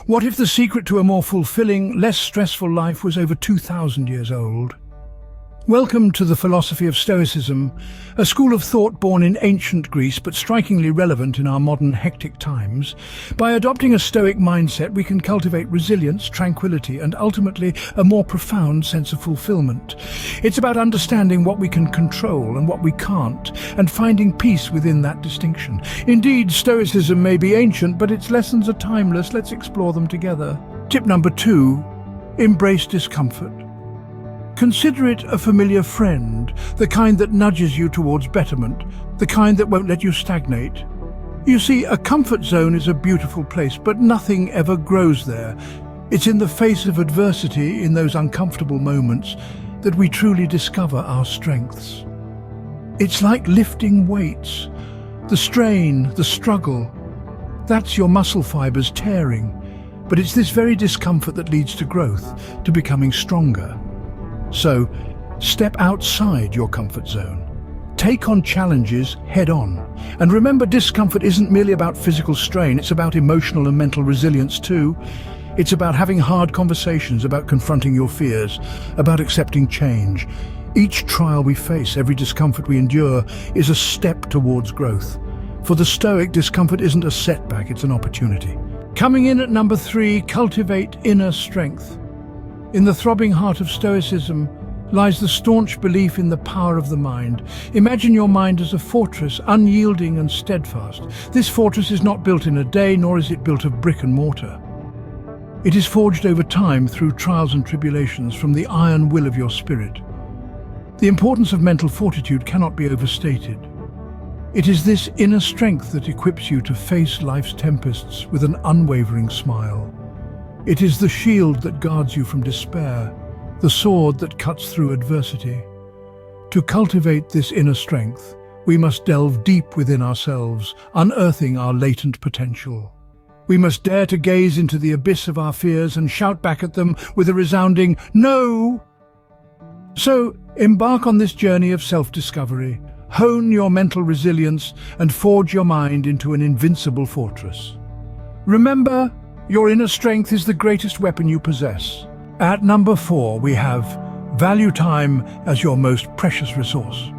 What if the secret to a more fulfilling, less stressful life was over 2,000 years old? Welcome to the philosophy of Stoicism, a school of thought born in ancient Greece but strikingly relevant in our modern hectic times. By adopting a Stoic mindset, we can cultivate resilience, tranquility, and ultimately a more profound sense of fulfillment. It's about understanding what we can control and what we can't, and finding peace within that distinction. Indeed, Stoicism may be ancient, but its lessons are timeless. Let's explore them together. Tip number 2, embrace discomfort. Consider it a familiar friend, the kind that nudges you towards betterment, the kind that won't let you stagnate. You see, a comfort zone is a beautiful place, but nothing ever grows there. It's in the face of adversity, in those uncomfortable moments, that we truly discover our strengths. It's like lifting weights. The strain, the struggle, that's your muscle fibers tearing. But it's this very discomfort that leads to growth, to becoming stronger. So, step outside your comfort zone. Take on challenges head on. And remember, discomfort isn't merely about physical strain, it's about emotional and mental resilience too. It's about having hard conversations, about confronting your fears, about accepting change. Each trial we face, every discomfort we endure, is a step towards growth. For the Stoic, discomfort isn't a setback, it's an opportunity. Coming in at number 3, cultivate inner strength. In the throbbing heart of Stoicism lies the staunch belief in the power of the mind. Imagine your mind as a fortress, unyielding and steadfast. This fortress is not built in a day, nor is it built of brick and mortar. It is forged over time through trials and tribulations from the iron will of your spirit. The importance of mental fortitude cannot be overstated. It is this inner strength that equips you to face life's tempests with an unwavering smile. It is the shield that guards you from despair, the sword that cuts through adversity. To cultivate this inner strength, we must delve deep within ourselves, unearthing our latent potential. We must dare to gaze into the abyss of our fears and shout back at them with a resounding "No!" So, embark on this journey of self-discovery. Hone your mental resilience and forge your mind into an invincible fortress. Remember, your inner strength is the greatest weapon you possess. At number 4, we have value time as your most precious resource.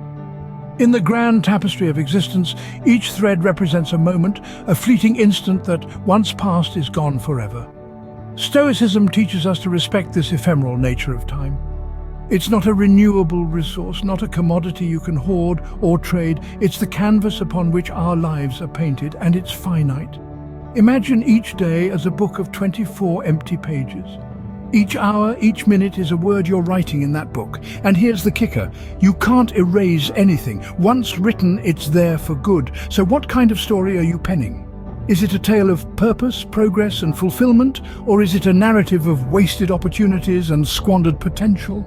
In the grand tapestry of existence, each thread represents a moment, a fleeting instant that, once past, is gone forever. Stoicism teaches us to respect this ephemeral nature of time. It's not a renewable resource, not a commodity you can hoard or trade. It's the canvas upon which our lives are painted, and it's finite. Imagine each day as a book of 24 empty pages. Each hour, each minute is a word you're writing in that book. And here's the kicker: you can't erase anything. Once written, it's there for good. So what kind of story are you penning? Is it a tale of purpose, progress, and fulfillment? Or is it a narrative of wasted opportunities and squandered potential?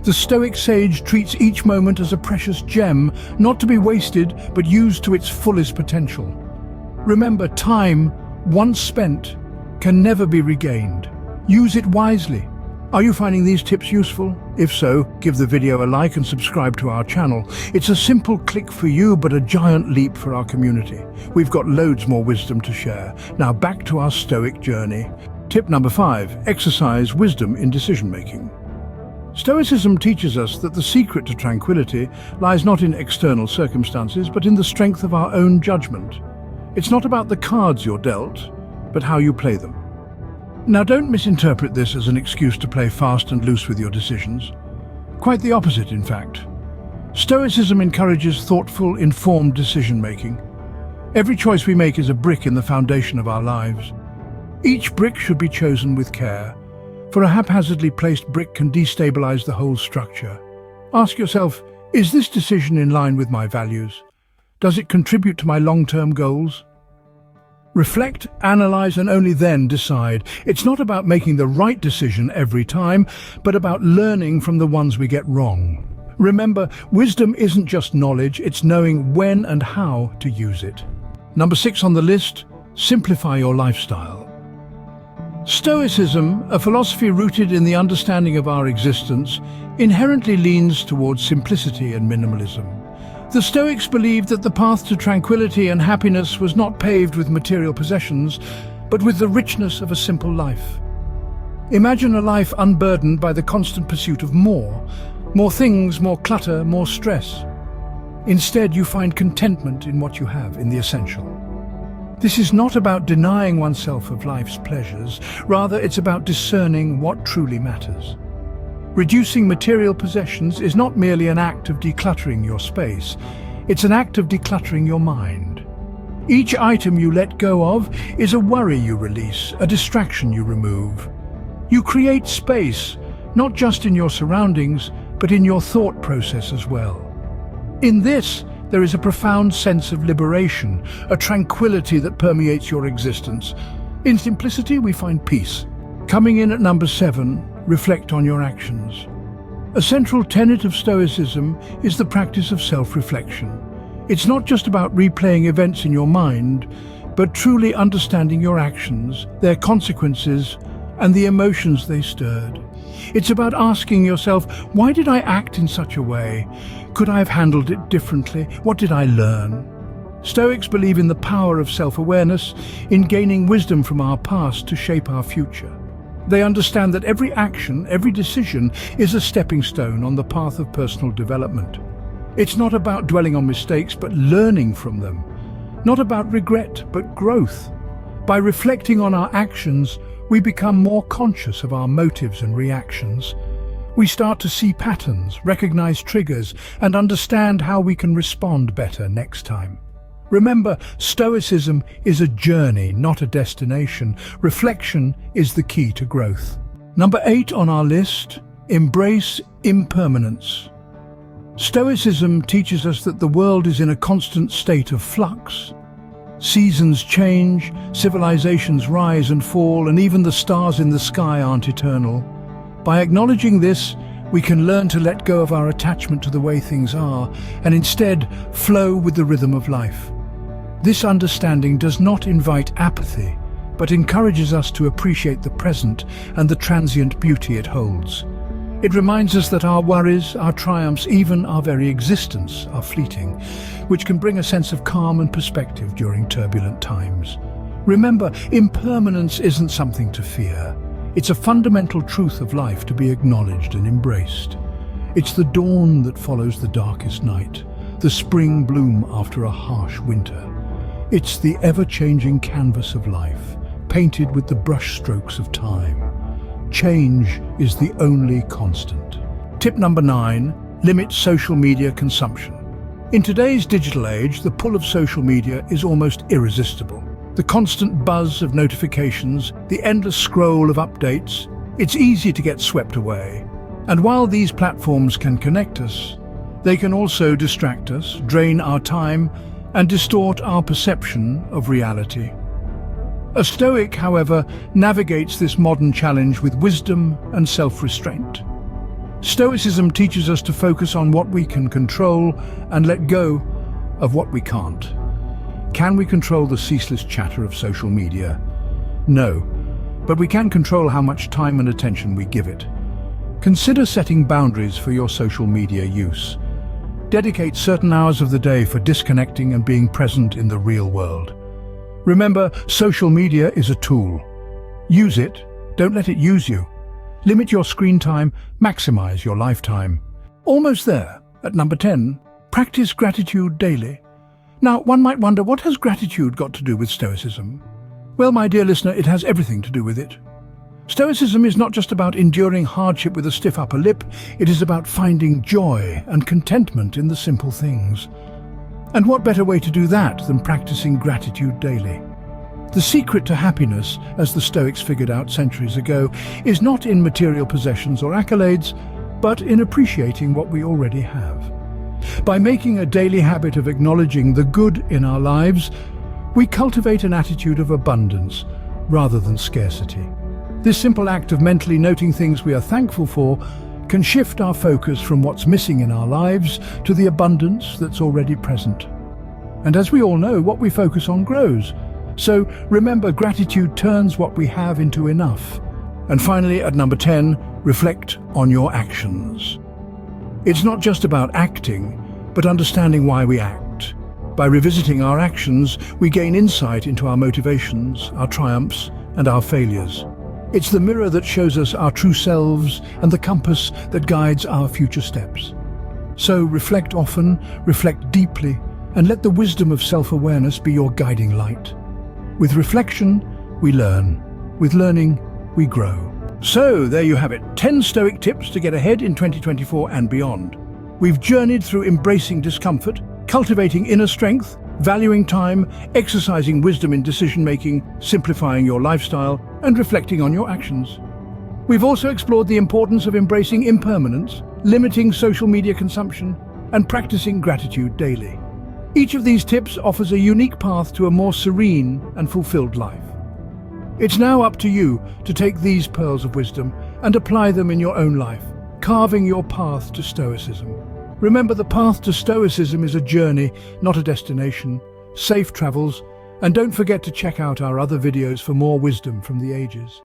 The Stoic sage treats each moment as a precious gem, not to be wasted, but used to its fullest potential. Remember, time, once spent, can never be regained. Use it wisely. Are you finding these tips useful? If so, give the video a like and subscribe to our channel. It's a simple click for you, but a giant leap for our community. We've got loads more wisdom to share. Now back to our Stoic journey. Tip number 5, exercise wisdom in decision-making. Stoicism teaches us that the secret to tranquility lies not in external circumstances, but in the strength of our own judgment. It's not about the cards you're dealt, but how you play them. Now, don't misinterpret this as an excuse to play fast and loose with your decisions. Quite the opposite, in fact. Stoicism encourages thoughtful, informed decision-making. Every choice we make is a brick in the foundation of our lives. Each brick should be chosen with care, for a haphazardly placed brick can destabilize the whole structure. Ask yourself, is this decision in line with my values? Does it contribute to my long-term goals? Reflect, analyze, and only then decide. It's not about making the right decision every time, but about learning from the ones we get wrong. Remember, wisdom isn't just knowledge, it's knowing when and how to use it. Number 6 on the list, simplify your lifestyle. Stoicism, a philosophy rooted in the understanding of our existence, inherently leans towards simplicity and minimalism. The Stoics believed that the path to tranquility and happiness was not paved with material possessions, but with the richness of a simple life. Imagine a life unburdened by the constant pursuit of more things, more clutter, more stress. Instead, you find contentment in what you have, in the essential. This is not about denying oneself of life's pleasures, rather it's about discerning what truly matters. Reducing material possessions is not merely an act of decluttering your space, it's an act of decluttering your mind. Each item you let go of is a worry you release, a distraction you remove. You create space, not just in your surroundings, but in your thought process as well. In this, there is a profound sense of liberation, a tranquility that permeates your existence. In simplicity, we find peace. Coming in at number 7, reflect on your actions. A central tenet of Stoicism is the practice of self-reflection. It's not just about replaying events in your mind, but truly understanding your actions, their consequences, and the emotions they stirred. It's about asking yourself, why did I act in such a way? Could I have handled it differently? What did I learn? Stoics believe in the power of self-awareness, in gaining wisdom from our past to shape our future. They understand that every action, every decision is a stepping stone on the path of personal development. It's not about dwelling on mistakes, but learning from them. Not about regret, but growth. By reflecting on our actions, we become more conscious of our motives and reactions. We start to see patterns, recognize triggers, and understand how we can respond better next time. Remember, Stoicism is a journey, not a destination. Reflection is the key to growth. Number 8 on our list, embrace impermanence. Stoicism teaches us that the world is in a constant state of flux. Seasons change, civilizations rise and fall, and even the stars in the sky aren't eternal. By acknowledging this, we can learn to let go of our attachment to the way things are and instead flow with the rhythm of life. This understanding does not invite apathy, but encourages us to appreciate the present and the transient beauty it holds. It reminds us that our worries, our triumphs, even our very existence are fleeting, which can bring a sense of calm and perspective during turbulent times. Remember, impermanence isn't something to fear. It's a fundamental truth of life to be acknowledged and embraced. It's the dawn that follows the darkest night, the spring bloom after a harsh winter. It's the ever-changing canvas of life, painted with the brushstrokes of time. Change is the only constant. Tip number 9, limit social media consumption. In today's digital age, the pull of social media is almost irresistible. The constant buzz of notifications, the endless scroll of updates, it's easy to get swept away. And while these platforms can connect us, they can also distract us, drain our time, and distort our perception of reality. A Stoic, however, navigates this modern challenge with wisdom and self-restraint. Stoicism teaches us to focus on what we can control and let go of what we can't. Can we control the ceaseless chatter of social media? No, but we can control how much time and attention we give it. Consider setting boundaries for your social media use. Dedicate certain hours of the day for disconnecting and being present in the real world. Remember, social media is a tool. Use it, don't let it use you. Limit your screen time, maximize your lifetime. Almost there. At number 10, practice gratitude daily. Now, one might wonder, what has gratitude got to do with Stoicism? Well, my dear listener, it has everything to do with it. Stoicism is not just about enduring hardship with a stiff upper lip, it is about finding joy and contentment in the simple things. And what better way to do that than practicing gratitude daily? The secret to happiness, as the Stoics figured out centuries ago, is not in material possessions or accolades, but in appreciating what we already have. By making a daily habit of acknowledging the good in our lives, we cultivate an attitude of abundance rather than scarcity. This simple act of mentally noting things we are thankful for can shift our focus from what's missing in our lives to the abundance that's already present. And as we all know, what we focus on grows. So remember, gratitude turns what we have into enough. And finally, at number 10, reflect on your actions. It's not just about acting, but understanding why we act. By revisiting our actions, we gain insight into our motivations, our triumphs, and our failures. It's the mirror that shows us our true selves and the compass that guides our future steps. So reflect often, reflect deeply, and let the wisdom of self-awareness be your guiding light. With reflection, we learn. With learning, we grow. So, there you have it, 10 Stoic tips to get ahead in 2024 and beyond. We've journeyed through embracing discomfort, cultivating inner strength, valuing time, exercising wisdom in decision-making, simplifying your lifestyle, and reflecting on your actions. We've also explored the importance of embracing impermanence, limiting social media consumption, and practicing gratitude daily. Each of these tips offers a unique path to a more serene and fulfilled life. It's now up to you to take these pearls of wisdom and apply them in your own life, carving your path to Stoicism. Remember, the path to Stoicism is a journey, not a destination. Safe travels, and don't forget to check out our other videos for more wisdom from the ages.